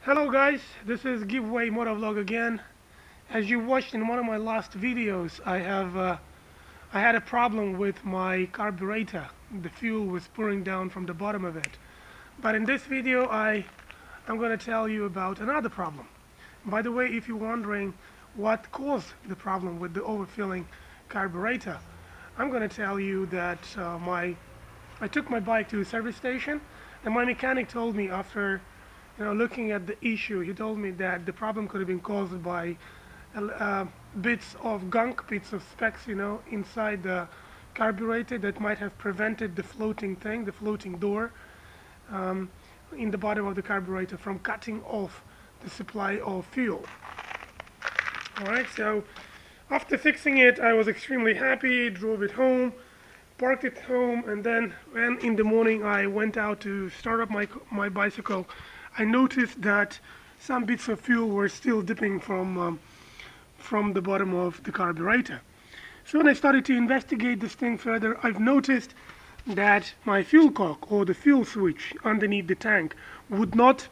Hello guys, this is Giveaway Motovlog again. As you watched in one of my last videos, I had a problem with my carburetor. The fuel was pouring down from the bottom of it. But in this video I'm going to tell you about another problem. By the way, if you're wondering what caused the problem with the overfilling carburetor, I'm going to tell you that I took my bike to a service station, and my mechanic told me after looking at the issue, he told me that the problem could have been caused by bits of gunk, bits of specks, inside the carburetor that might have prevented the floating thing, the floating door in the bottom of the carburetor from cutting off the supply of fuel. Alright, so after fixing it, I was extremely happy, drove it home, parked it home, and then when in the morning I went out to start up my bicycle, I noticed that some bits of fuel were still dipping from the bottom of the carburetor. So when I started to investigate this thing further, I've noticed that my fuel cock, or the fuel switch underneath the tank, would not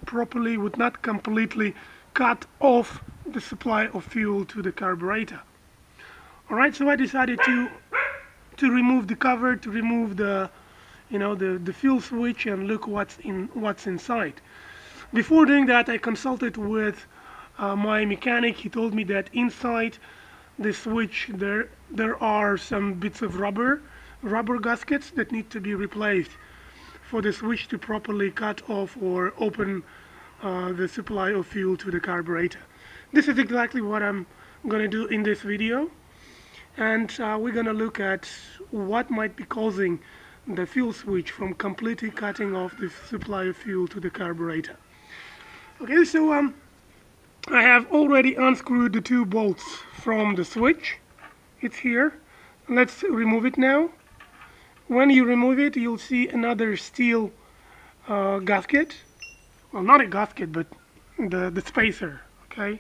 completely cut off the supply of fuel to the carburetor. Alright, so I decided to remove the cover, to remove the fuel switch and look what's inside. Before doing that, I consulted with my mechanic. He told me that inside the switch there are some bits of rubber gaskets that need to be replaced for the switch to properly cut off or open the supply of fuel to the carburetor. This is exactly what I'm going to do in this video, and we're going to look at what might be causing the fuel switch from completely cutting off the supply of fuel to the carburetor. Okay, so I have already unscrewed the two bolts from the switch. It's here. Let's remove it now. When you remove it, you'll see another steel gasket. Well, not a gasket, but the spacer. Okay,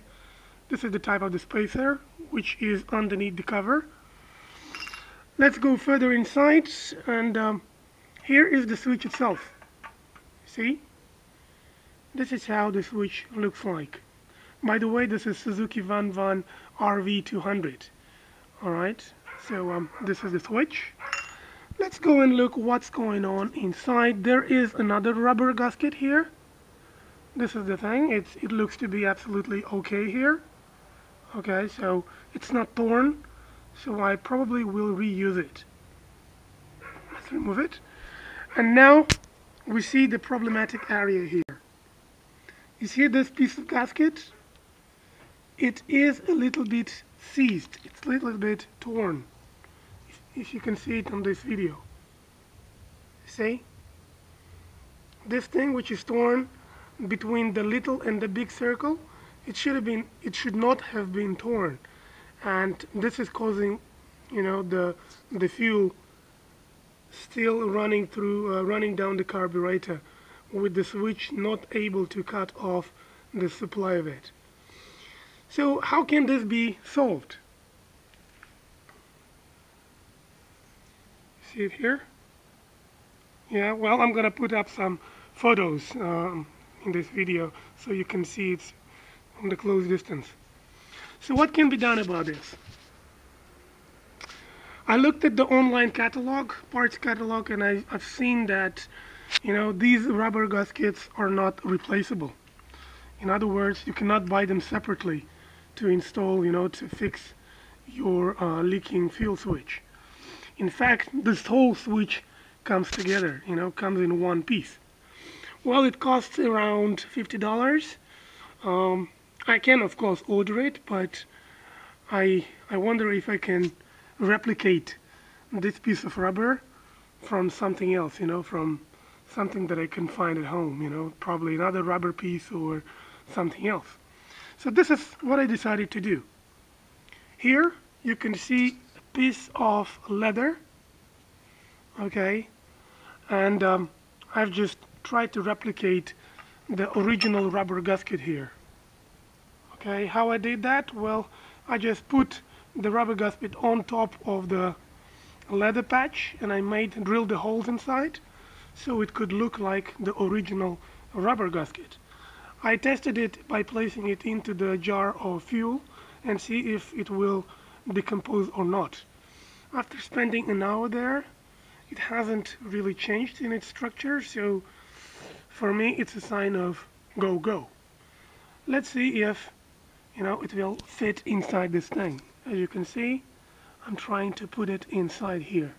this is the type of the spacer, which is underneath the cover. Let's go further inside, and here is the switch itself. See? This is how the switch looks like. By the way, this is Suzuki VanVan RV200. Alright, so this is the switch. Let's go and look what's going on inside. There is another rubber gasket here. This is the thing. It looks to be absolutely okay here. Okay, so it's not torn, so I probably will reuse it. Let's remove it. And now we see the problematic area here. You see this piece of gasket? It is a little bit seized. It's a little bit torn. If you can see it on this video. See? This thing which is torn between the little and the big circle, it should not have been torn. And this is causing, the fuel still running down the carburetor, with the switch not able to cut off the supply of it. So how can this be solved? See it here? Yeah, well, I'm gonna put up some photos in this video so you can see it from the close distance. So what can be done about this? I looked at the online catalog, parts catalog, and I've seen that these rubber gaskets are not replaceable. In other words, you cannot buy them separately to install, to fix your leaking fuel switch. In fact, this whole switch comes together, comes in one piece. Well, it costs around $50. I can, of course, order it, but I wonder if I can replicate this piece of rubber from something else, from something that I can find at home, probably another rubber piece or something else. So this is what I decided to do. Here you can see a piece of leather, okay, and I've just tried to replicate the original rubber gasket here. Okay, how I did that? Well, I just put the rubber gasket on top of the leather patch, and I drilled the holes inside so it could look like the original rubber gasket. I tested it by placing it into the jar of fuel and see if it will decompose or not. After spending an hour there, it hasn't really changed in its structure, so for me it's a sign of go go. Let's see if it will fit inside this thing. As you can see, I'm trying to put it inside here.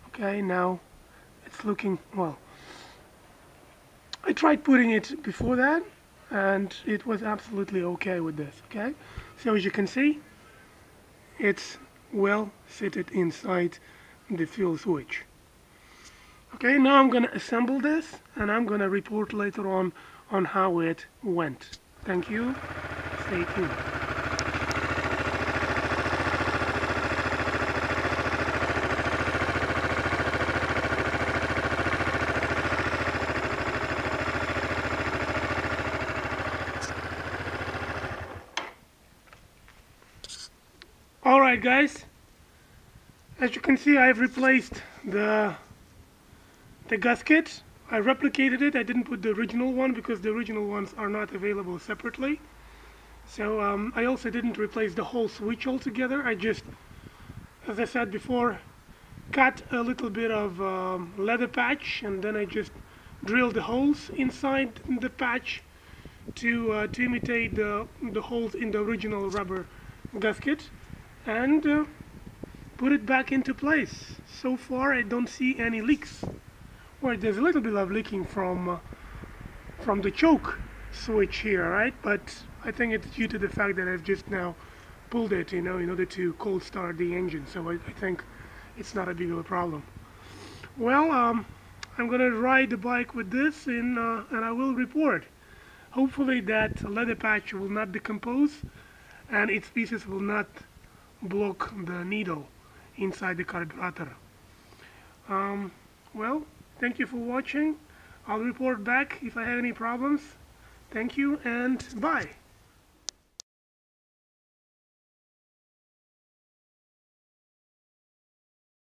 Okay, now it's looking well. I tried putting it before that and it was absolutely okay with this. Okay, so as you can see, it's well fitted inside the fuel switch. Okay, now I'm going to assemble this and I'm going to report later on how it went. Thank you. Stay tuned. Alright guys, as you can see, I've replaced the gasket. I replicated it. I didn't put the original one because the original ones are not available separately. So I also didn't replace the whole switch altogether. I just, as I said before, cut a little bit of leather patch and then I just drilled the holes inside the patch to imitate the holes in the original rubber gasket and put it back into place. So far I don't see any leaks. Well, there's a little bit of leaking from the choke switch here, right? But I think it's due to the fact that I've just now pulled it, in order to cold start the engine. So I think it's not a big of a problem. Well, I'm gonna ride the bike with this and I will report. Hopefully that leather patch will not decompose and its pieces will not block the needle inside the carburator. Well, thank you for watching. I'll report back if I have any problems. Thank you and bye.